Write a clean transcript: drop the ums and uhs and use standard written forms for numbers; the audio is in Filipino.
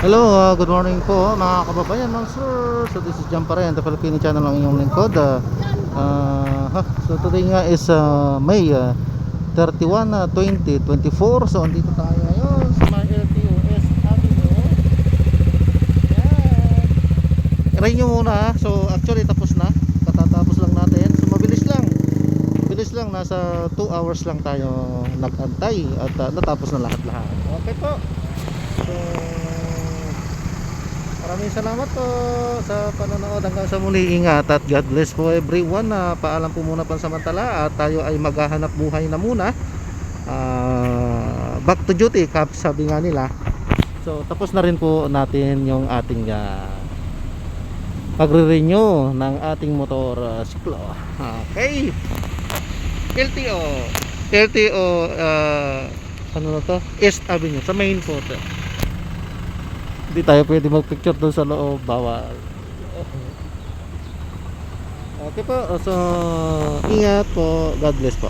Hello, good morning po mga kababayan, mga sir. So this is John Parean, the Filipino channel ng inyong lingkod. So today nga is May 31, 2024. So andito tayo ngayon sa mga LTOS Avenue. Yan. Try nyo muna ha. So actually tapos na. Katatapos lang natin. So mabilis lang. Mabilis lang. Nasa 2 hours lang tayo nag-antay. At natapos na lahat-lahat. Okay po. So maraming salamat po sa panonood. Hanggang sa muli, ingat at God bless po everyone. Paalam po muna pansamantala at tayo ay maghahanap buhay na muna. Back to duty, sabi nga nila. So tapos na rin po natin yung ating pagre-renew ng ating motor siklo. Okay. LTO ano na to? East Avenue sa main po to. Hindi tayo pwede magpicture doon sa loob, bawal. Okay po, so ingat po, God bless po.